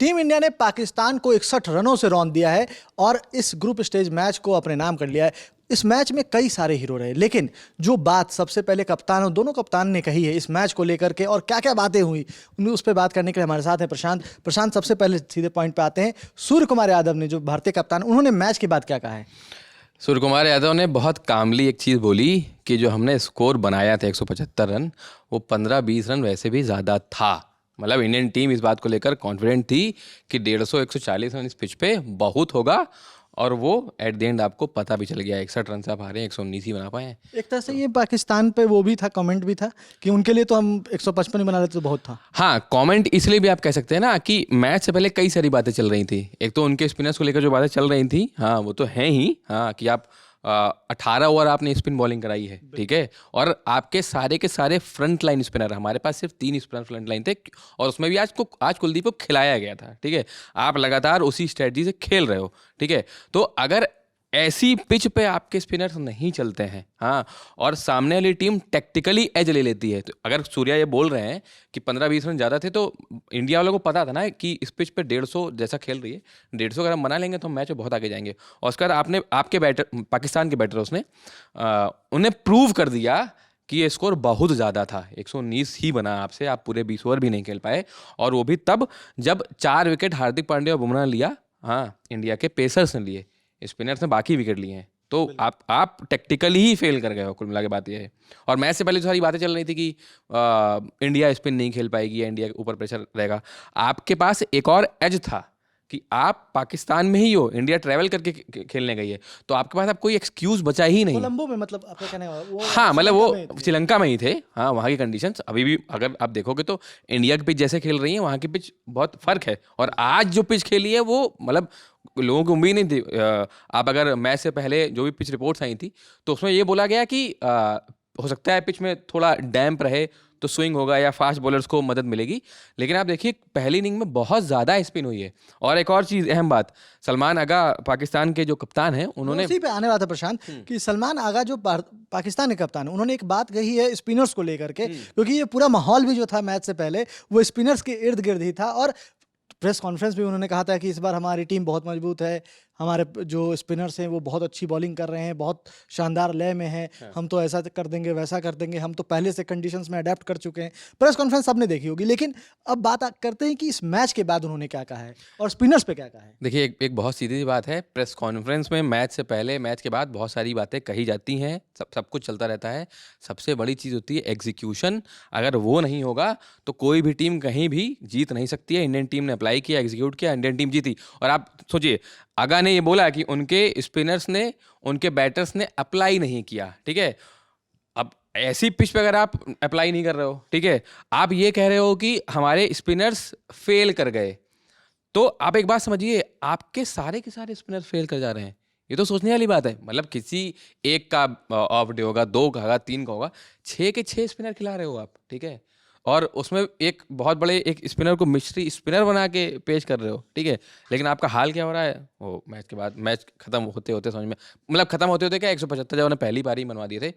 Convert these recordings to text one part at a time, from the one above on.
Team India ने पाकिस्तान को 61 रनों से रौंद दिया है और इस ग्रुप स्टेज मैच को अपने नाम कर लिया है। इस मैच में कई सारे हीरो रहे, लेकिन जो बात सबसे पहले कप्तान और दोनों कप्तान ने कही है इस मैच को लेकर के और क्या क्या बातें हुई उस पर बात करने के लिए हमारे साथ हैं प्रशांत। सबसे पहले सीधे पॉइंट पे आते हैं। सूर्य कुमार यादव ने, जो भारतीय कप्तान, उन्होंने मैच के बाद क्या कहा है? सूर्य कुमार यादव ने बहुत कामली एक चीज़ बोली कि जो हमने स्कोर बनाया था 175 रन, वो 15-20 रन वैसे भी ज़्यादा था। मतलब इंडियन टीम इस बात को लेकर कॉन्फिडेंट थी कि 150-140 रन इस पिच पे बहुत होगा, और वो एट द एंड आपको पता भी चल गया। 61 रन से आप हारे, 119 ही बना पाए हैं। एक तरह से ये पाकिस्तान पे वो भी था, कमेंट भी था कि उनके लिए तो हम 155 ही बना लेते तो बहुत था। हाँ, कमेंट इसलिए भी आप कह सकते हैं ना कि मैच से पहले कई सारी बातें चल रही थी। एक तो उनके स्पिनर्स को लेकर जो बातें चल रही थी, हाँ वो तो है ही, हाँ कि आप 18 ओवर आपने स्पिन बॉलिंग कराई है, ठीक है, और आपके सारे के सारे फ्रंट लाइन स्पिनर, हमारे पास सिर्फ 3 स्पिनर फ्रंट लाइन थे, और उसमें भी आज कुलदीप को खिलाया गया था, ठीक है। आप लगातार उसी स्ट्रेटजी से खेल रहे हो, ठीक है। तो अगर ऐसी पिच पे आपके स्पिनर्स नहीं चलते हैं, हाँ, और सामने वाली टीम टैक्टिकली एज ले लेती है, तो अगर सूर्या ये बोल रहे हैं कि 15-20 रन ज़्यादा थे, तो इंडिया वालों को पता था ना कि इस पिच पे 150 जैसा खेल रही है, 150 अगर हम बना लेंगे तो हम मैच में बहुत आगे जाएंगे। और उसके बाद आपके बैटर, पाकिस्तान के बैटर, उसने उन्हें प्रूव कर दिया कि ये स्कोर बहुत ज़्यादा था। 119 ही बना आपसे, आप पूरे 20 ओवर भी नहीं खेल पाए, और वो भी तब जब 4 विकेट हार्दिक पांड्या और बुमराह ने लिया, हाँ, इंडिया के पेसर्स ने लिए, स्पिनर्स ने बाकी विकेट लिए हैं। तो आप टेक्टिकली ही फेल कर गए हो, कुल मिला के बात यह है। और मैच से पहले जो सारी बातें चल रही थी कि इंडिया स्पिन नहीं खेल पाएगी या इंडिया के ऊपर प्रेशर रहेगा, आपके पास एक और एज था कि आप पाकिस्तान में ही हो, इंडिया ट्रैवल करके खेलने गई है, तो आपके पास अब कोई एक्सक्यूज बचा ही नहीं। कोलंबो में, मतलब आपका कहने का वो, हाँ, मतलब वो श्रीलंका में ही थे, हाँ, वहाँ की कंडीशंस अभी भी अगर आप देखोगे तो इंडिया की पिच जैसे खेल रही है, वहाँ की पिच बहुत फर्क है। और आज जो पिच खेली है वो, मतलब लोगों की उम्मीद नहीं थी। आप अगर मैच से पहले जो भी पिच रिपोर्ट्स आई थी, तो उसमें ये बोला गया कि हो सकता है पिच में थोड़ा डैम्प रहे तो स्विंग होगा या फास्ट बॉलर्स को मदद मिलेगी, लेकिन आप देखिए पहली इनिंग में बहुत ज़्यादा स्पिन हुई है। और एक और चीज़, अहम बात, सलमान आगा पाकिस्तान के जो कप्तान हैं, उन्होंने उसी पे आने वाला था प्रशांत कि सलमान आगा जो पाकिस्तान के कप्तान है, उन्होंने एक बात कही है स्पिनर्स को लेकर के, क्योंकि ये पूरा माहौल भी जो था मैच से पहले वो स्पिनर्स के इर्द गिर्द ही था। और प्रेस कॉन्फ्रेंस में उन्होंने कहा था कि इस बार हमारी टीम बहुत मजबूत है, हमारे जो स्पिनर्स हैं वो बहुत अच्छी बॉलिंग कर रहे हैं, बहुत शानदार लय में है, हम तो ऐसा कर देंगे वैसा कर देंगे, हम तो पहले से कंडीशंस में अडेप्ट कर चुके हैं। प्रेस कॉन्फ्रेंस सबने देखी होगी, लेकिन अब बात करते हैं कि इस मैच के बाद उन्होंने क्या कहा है और स्पिनर्स पे क्या कहा है। देखिए, एक बहुत सीधी सी बात है, प्रेस कॉन्फ्रेंस में मैच से पहले, मैच के बाद बहुत सारी बातें कही जाती हैं, सब कुछ चलता रहता है। सबसे बड़ी चीज़ होती है एग्जीक्यूशन। अगर वो नहीं होगा तो कोई भी टीम कहीं भी जीत नहीं सकती है। इंडियन टीम ने अप्लाई किया, एग्जीक्यूट किया, इंडियन टीम जीती। और आप सोचिए, आगा ने ये बोला कि उनके स्पिनर्स ने, उनके बैटर्स ने अप्लाई नहीं किया, ठीक है। अब ऐसी पिच पे अगर आप अप्लाई नहीं कर रहे हो, ठीक है, आप ये कह रहे हो कि हमारे स्पिनर्स फेल कर गए, तो आप एक बात समझिए, आपके सारे के सारे स्पिनर्स फेल कर जा रहे हैं। ये तो सोचने वाली बात है। मतलब किसी एक का ऑफ डे होगा, 2 का होगा, 3 का होगा, 6 के 6 स्पिनर खिला रहे हो आप, ठीक है, और उसमें एक बहुत बड़े एक स्पिनर को मिस्ट्री स्पिनर बना के पेश कर रहे हो, ठीक है। लेकिन आपका हाल क्या हो रहा है, वो मैच के बाद, मैच खत्म होते होते समझ में, मतलब खत्म होते होते क्या, 175 जब उन्होंने पहली बारी मनवा दिए थे,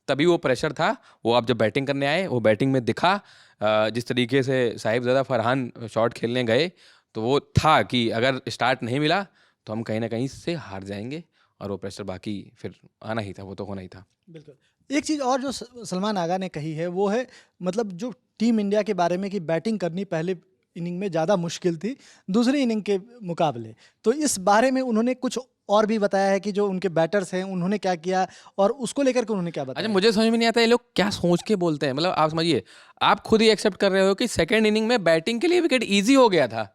तभी वो प्रेशर था। वो आप जब बैटिंग करने आए, वो बैटिंग में दिखा, जिस तरीके से साहिबजादा फरहान शॉट खेलने गए, तो वो था कि अगर स्टार्ट नहीं मिला तो हम कहीं ना कहीं से हार जाएंगे, और वो प्रेशर बाकी फिर आना ही था, वो तो होना ही था। बिल्कुल। एक चीज़ और जो सलमान आगा ने कही है वो है, मतलब जो टीम इंडिया के बारे में कि बैटिंग करनी पहले इनिंग में ज़्यादा मुश्किल थी दूसरी इनिंग के मुकाबले, तो इस बारे में उन्होंने कुछ और भी बताया है कि जो उनके बैटर्स हैं उन्होंने क्या किया और उसको लेकर के उन्होंने क्या बताया। अच्छा, मुझे समझ में नहीं आता ये लोग क्या सोच के बोलते हैं। मतलब आप समझिए, आप खुद ही एक्सेप्ट कर रहे हो कि सेकेंड इनिंग में बैटिंग के लिए विकेट ईजी हो गया था,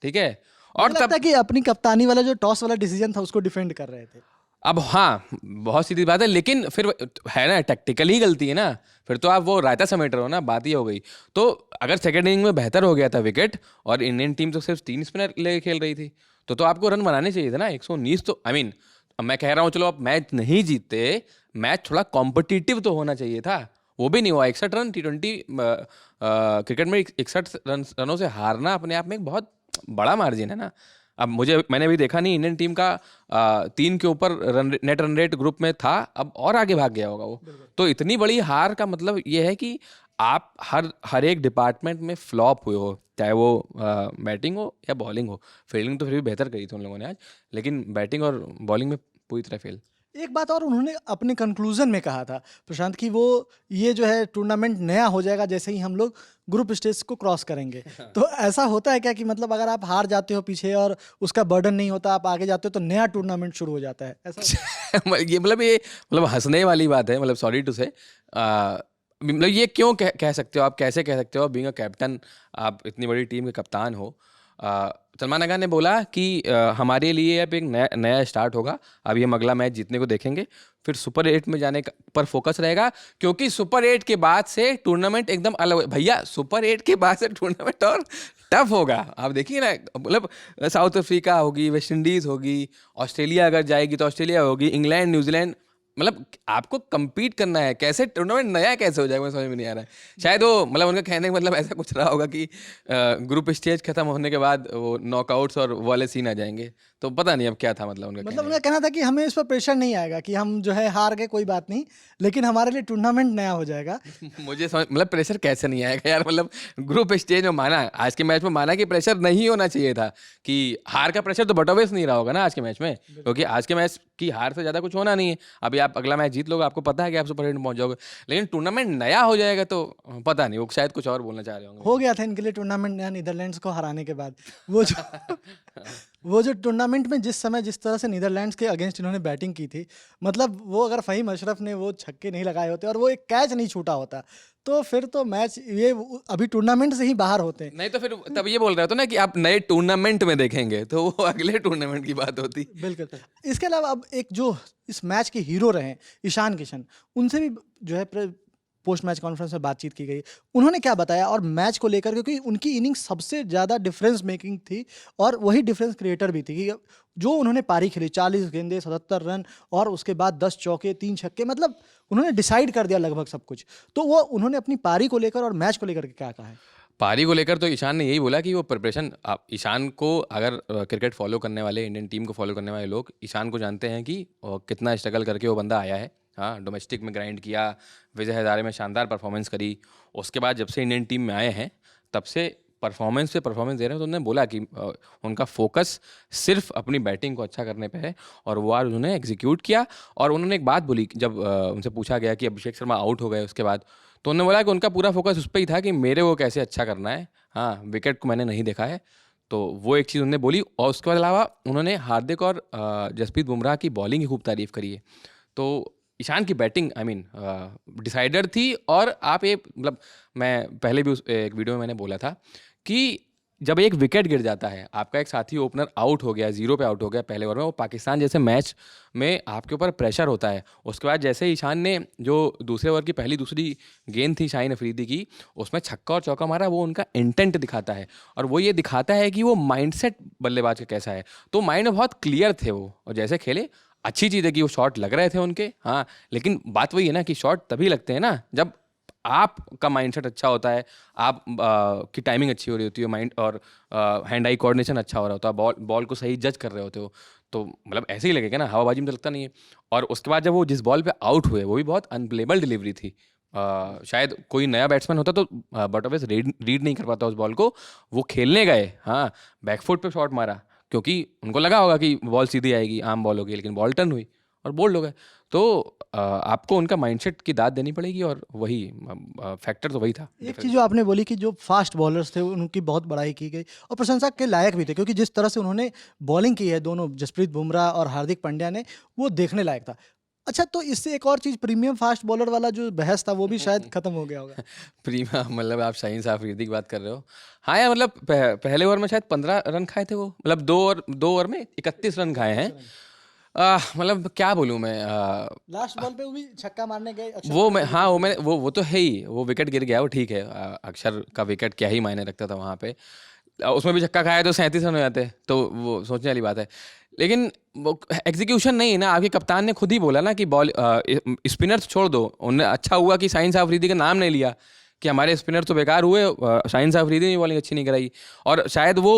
ठीक है, और लगता है कि अपनी कप्तानी वाला जो टॉस वाला डिसीजन था उसको डिफेंड कर रहे थे। अब हाँ, बहुत सीधी बात है, लेकिन फिर है ना, टैक्टिकल ही गलती है ना, फिर तो आप वो रायता समेट रहे हो ना, बात ही हो गई। तो अगर सेकेंड इनिंग में बेहतर हो गया था विकेट, और इंडियन टीम तो सिर्फ 3 स्पिनर ले खेल रही थी, तो आपको रन बनाने चाहिए थे ना। 119 तो आई मीन, अब मैं कह रहा हूँ चलो आप मैच नहीं जीतते, मैच थोड़ा कॉम्पिटिटिव तो होना चाहिए था, वो भी नहीं हुआ। 61 रन T20 क्रिकेट में 61 रनों से हारना अपने आप में एक बहुत बड़ा मार्जिन है ना। अब मैंने अभी देखा नहीं, इंडियन टीम का 3 के ऊपर नेट रन रेट ग्रुप में था, अब और आगे भाग गया होगा वो। तो इतनी बड़ी हार का मतलब ये है कि आप हर एक डिपार्टमेंट में फ्लॉप हुए हो। चाहे वो बैटिंग हो या बॉलिंग हो। फील्डिंग तो फिर भी बेहतर करी थी उन लोगों ने आज, लेकिन बैटिंग और बॉलिंग में पूरी तरह फेल। एक बात और उन्होंने अपने कंक्लूजन में कहा था प्रशांत कि वो ये जो है टूर्नामेंट नया हो जाएगा जैसे ही हम लोग ग्रुप स्टेज को क्रॉस करेंगे। तो ऐसा होता है क्या कि मतलब अगर आप हार जाते हो पीछे और उसका बर्डन नहीं होता, आप आगे जाते हो तो नया टूर्नामेंट शुरू हो जाता है, ऐसा होता है? ये मतलब हंसने वाली बात है, मतलब सॉरी टू से, मतलब ये क्यों कह सकते हो आप, कैसे कह सकते हो बीइंग अ कैप्टन, आप इतनी बड़ी टीम के कप्तान हो। सलमान अगा ने बोला कि हमारे लिए अब एक नया नया स्टार्ट होगा, अभी हम अगला मैच जीतने को देखेंगे, फिर सुपर 8 में जाने पर फोकस रहेगा, क्योंकि सुपर 8 के बाद से टूर्नामेंट एकदम अलग भैया, सुपर 8 के बाद से टूर्नामेंट और टफ होगा। आप देखिए ना, मतलब साउथ अफ्रीका होगी, वेस्ट इंडीज़ होगी, ऑस्ट्रेलिया अगर जाएगी तो ऑस्ट्रेलिया होगी, इंग्लैंड, न्यूजीलैंड, मतलब आपको compete करना है। कैसे टूर्नामेंट नया कैसे हो जाएगा, मुझे समझ में नहीं आ रहा है। शायद वो मतलब उनका कहने का मतलब ऐसा कुछ रहा होगा कि ग्रुप स्टेज खत्म होने के बाद वो नॉकआउट्स और वाले सीन आ जाएंगे, तो पता नहीं अब क्या था मतलब उनका मतलब कहने उनका कहना था कि हमें इस पर प्रेशर नहीं आएगा कि हम जो है हार गए कोई बात नहीं, लेकिन हमारे लिए टूर्नामेंट नया हो जाएगा। का। मुझे समझ मतलब प्रेशर कैसे नहीं आएगा यार, मतलब ग्रुप स्टेज में माना, आज के मैच में माना कि प्रेशर नहीं होना चाहिए था, कि हार का प्रेशर तो बटोवेस नहीं रहा होगा ना आज के मैच में, क्योंकि आज के मैच की हार से ज़्यादा कुछ होना नहीं है। अभी आप अगला मैच जीत लोगे, आपको पता है कि आप सुपर 8 में पहुंच जाओगे, लेकिन टूर्नामेंट नया हो जाएगा तो पता नहीं, वो शायद कुछ और बोलना चाह रहे होंगे। हो गया था इनके लिए टूर्नामेंट नया नीदरलैंड्स को हराने के बाद। वो जो वो जो टूर्नामेंट में जिस समय जिस तरह से नीदरलैंड्स के अगेंस्ट इन्होंने बैटिंग की थी, मतलब वो अगर फ़हीम अशरफ ने वो छक्के नहीं लगाए होते और वो एक कैच नहीं छूटा होता, तो फिर तो मैच ये अभी टूर्नामेंट से ही बाहर होते। नहीं तो फिर तब ये बोल रहा था ना कि आप नए टूर्नामेंट में देखेंगे, तो वो अगले टूर्नामेंट की बात होती। बिल्कुल। इसके अलावा अब एक जो इस मैच के हीरो रहे ईशान किशन, उनसे भी जो है पोस्ट मैच कॉन्फ्रेंस में बातचीत की गई। उन्होंने क्या बताया और मैच को लेकर, क्योंकि उनकी इनिंग सबसे ज़्यादा डिफरेंस मेकिंग थी और वही डिफरेंस क्रिएटर भी थी, कि जो उन्होंने पारी खेली 40 गेंदे 77 रन और उसके बाद 10 चौके 3 छक्के, मतलब उन्होंने डिसाइड कर दिया लगभग सब कुछ। तो वो उन्होंने अपनी पारी को लेकर और मैच को लेकर के क्या कहा है? पारी को लेकर तो ईशान ने यही बोला कि वो प्रिपरेशन, आप ईशान को अगर क्रिकेट फॉलो करने वाले, इंडियन टीम को फॉलो करने वाले लोग ईशान को जानते हैं कि कितना स्ट्रगल करके वो बंदा आया है। हाँ, डोमेस्टिक में ग्राइंड किया, विजय हजारे में शानदार परफॉर्मेंस करी, उसके बाद जब से इंडियन टीम में आए हैं तब से परफॉर्मेंस पे परफॉर्मेंस दे रहे हैं। तो उन्होंने बोला कि उनका फोकस सिर्फ अपनी बैटिंग को अच्छा करने पे है, और वो आज उन्होंने एग्जीक्यूट किया। और उन्होंने एक बात बोली कि जब उनसे पूछा गया कि अभिषेक शर्मा आउट हो गए उसके बाद, तो उन्होंने बोला कि उनका पूरा फोकस उस पर ही था कि मेरे को कैसे अच्छा करना है। हाँ, विकेट को मैंने नहीं देखा है, तो वो एक चीज़ उन्होंने बोली। और उसके अलावा उन्होंने हार्दिक और जसप्रीत बुमराह की बॉलिंग की खूब तारीफ करी है। तो ईशान की बैटिंग आई मीन डिसाइडर थी। और आप ये मतलब, मैं पहले भी उस एक वीडियो में मैंने बोला था कि जब एक विकेट गिर जाता है, आपका एक साथी ओपनर आउट हो गया, 0 पे आउट हो गया पहले ओवर में, वो पाकिस्तान जैसे मैच में आपके ऊपर प्रेशर होता है। उसके बाद जैसे ईशान ने जो दूसरे ओवर की पहली दूसरी गेंद थी शाहीन अफरीदी की, उसमें छक्का और चौका मारा, वो उनका इंटेंट दिखाता है, और वो ये दिखाता है कि वो माइंडसेट बल्लेबाज का कैसा है। तो माइंड में बहुत क्लियर थे वो, और जैसे खेले अच्छी चीज़ है कि वो शॉट लग रहे थे उनके। हाँ, लेकिन बात वही है ना कि शॉट तभी लगते हैं ना जब आपका माइंडसेट अच्छा होता है, आप की टाइमिंग अच्छी हो रही होती है, माइंड और हैंड आई कोऑर्डिनेशन अच्छा हो रहा होता है, बॉल को सही जज कर रहे होते हो, तो मतलब ऐसे ही लगेगा ना, हवाबाजी में तो लगता नहीं है। और उसके बाद जब वो जिस बॉल पे आउट हुए, वो भी बहुत अनप्लेबल डिलीवरी थी। शायद कोई नया बैट्समैन होता तो बटोवेस रीड नहीं कर पाता उस बॉल को। वो खेलने गए, हाँ, बैकफुट पे शॉट मारा, क्योंकि उनको लगा होगा कि बॉल सीधी आएगी, आम बॉल होगी, लेकिन बॉल टर्न हुई और बोल्ड हो गए। तो आपको उनका माइंडसेट की दाद देनी पड़ेगी, और वही फैक्टर तो वही था। एक चीज़ जो आपने बोली कि जो फास्ट बॉलर्स थे उनकी बहुत बड़ाई की गई और प्रशंसा के लायक भी थे, क्योंकि जिस तरह से उन्होंने बॉलिंग की है दोनों, जसप्रीत बुमराह और हार्दिक पांड्या ने, वो देखने लायक था। अच्छा, तो इससे एक और चीज़, प्रीमियम फास्ट बॉलर वाला जो बहस था वो भी शायद खत्म हो गया होगा। प्रीमा मतलब आप शाहीन अफरीदी की बात कर रहे हो। हाँ यार, मतलब पहले ओवर में शायद 15 रन खाए थे वो, मतलब दो ओवर में 31 रन खाए हैं। मतलब क्या बोलूँ मैं, लास्ट बॉल पे वो भी छक्का मारने गए अक्षर वो पटेल मैं के हाँ, विकेट पे। वो तो है ही, वो विकेट गिर गया, वो ठीक है। अक्षर का विकेट क्या ही मायने रखता था वहाँ पे। उसमें भी छक्का खाया तो 37 रन हो जाते, तो वो सोचने वाली बात है। लेकिन वो एग्जीक्यूशन नहीं है ना। आपके कप्तान ने खुद ही बोला ना कि बॉल स्पिनर्स छोड़ दो, उन्हें अच्छा हुआ कि शाहीन अफरीदी का नाम नहीं लिया कि हमारे स्पिनर तो बेकार हुए, शाहीन अफरीदी ने बॉलिंग अच्छी नहीं कराई, और शायद वो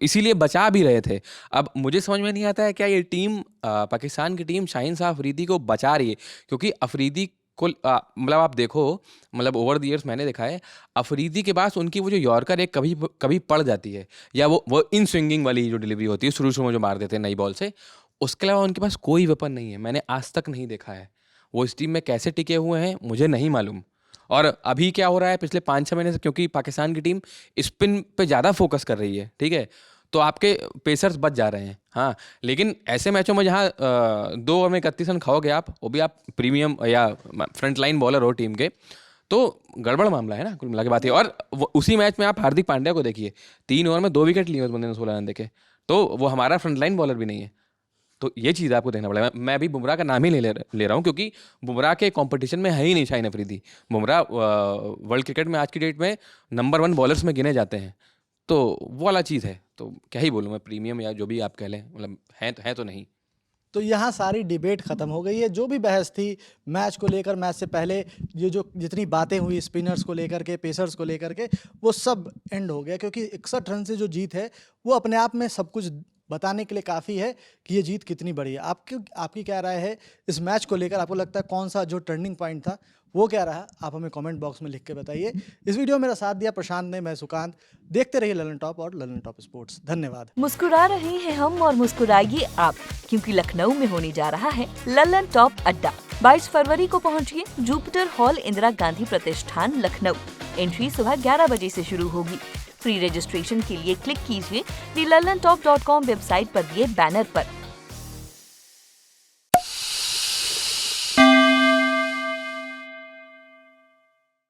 इसीलिए बचा भी रहे थे। अब मुझे समझ में नहीं आता है क्या ये टीम, पाकिस्तान की टीम शाहीन अफरीदी को बचा रही है, क्योंकि अफरीदी को मतलब आप देखो, मतलब ओवर द ईयर्स मैंने देखा है अफरीदी के पास उनकी वो जो यॉर्कर एक कभी कभी पड़ जाती है, या वो इन स्विंगिंग वाली जो डिलीवरी होती है शुरू में जो मार देते हैं नई बॉल से, उसके अलावा उनके पास कोई वेपन नहीं है। मैंने आज तक नहीं देखा है। वो इस टीम में कैसे टिके हुए हैं मुझे नहीं मालूम। और अभी क्या हो रहा है पिछले 5-6 महीने से, क्योंकि पाकिस्तान की टीम स्पिन पे ज़्यादा फोकस कर रही है, ठीक है, तो आपके पेसर्स बच जा रहे हैं। हाँ, लेकिन ऐसे मैचों में जहाँ 2 ओवर में 31 रन खाओगे आप, वो भी आप प्रीमियम या फ्रंट लाइन बॉलर हो टीम के, तो गड़बड़ मामला है ना कुल मिला के बात है। और उसी मैच में आप हार्दिक पांड्या को देखिए, 3 ओवर में 2 विकेट लिए उस बंदे ने 16 रन देके, तो वो हमारा फ्रंट लाइन बॉलर भी नहीं है। तो ये चीज़ आपको देखना पड़ेगा। मैं भी बुमराह का नाम ही ले रहा हूँ, क्योंकि बुमराह के कंपटीशन में है ही नहीं शाहीन अफरीदी। बुमराह वर्ल्ड क्रिकेट में आज की डेट में नंबर 1 बॉलर्स में गिने जाते हैं, तो वो वाला चीज़ है। तो क्या ही बोलूँ मैं, प्रीमियम या जो भी आप कह लें, मतलब है तो नहीं। तो यहाँ सारी डिबेट खत्म हो गई है। जो भी बहस थी मैच को लेकर, मैच से पहले ये जो जितनी बातें हुई स्पिनर्स को लेकर के, पेसर्स को लेकर के, वो सब एंड हो गया, क्योंकि 61 रन से जो जीत है वो अपने आप में सब कुछ बताने के लिए काफ़ी है कि ये जीत कितनी बड़ी है। आपकी क्या राय है इस मैच को लेकर? आपको लगता है कौन सा जो टर्निंग पॉइंट था वो क्या रहा? आप हमें कमेंट बॉक्स में लिख के बताइए। इस वीडियो में मेरा साथ दिया प्रशांत ने, मैं सुकांत। देखते रहिए ललन टॉप और ललन टॉप स्पोर्ट्स। धन्यवाद। मुस्कुरा रहे हैं हम और मुस्कुराइए आप, क्योंकि लखनऊ में होने जा रहा है ललन टॉप अड्डा। 22 फरवरी को पहुंचिए जुपिटर हॉल, इंदिरा गांधी प्रतिष्ठान, लखनऊ। एंट्री सुबह 11 बजे से शुरू होगी। फ्री रजिस्ट्रेशन के लिए क्लिक कीजिए thelalantop.com वेबसाइट पर दिए बैनर पर।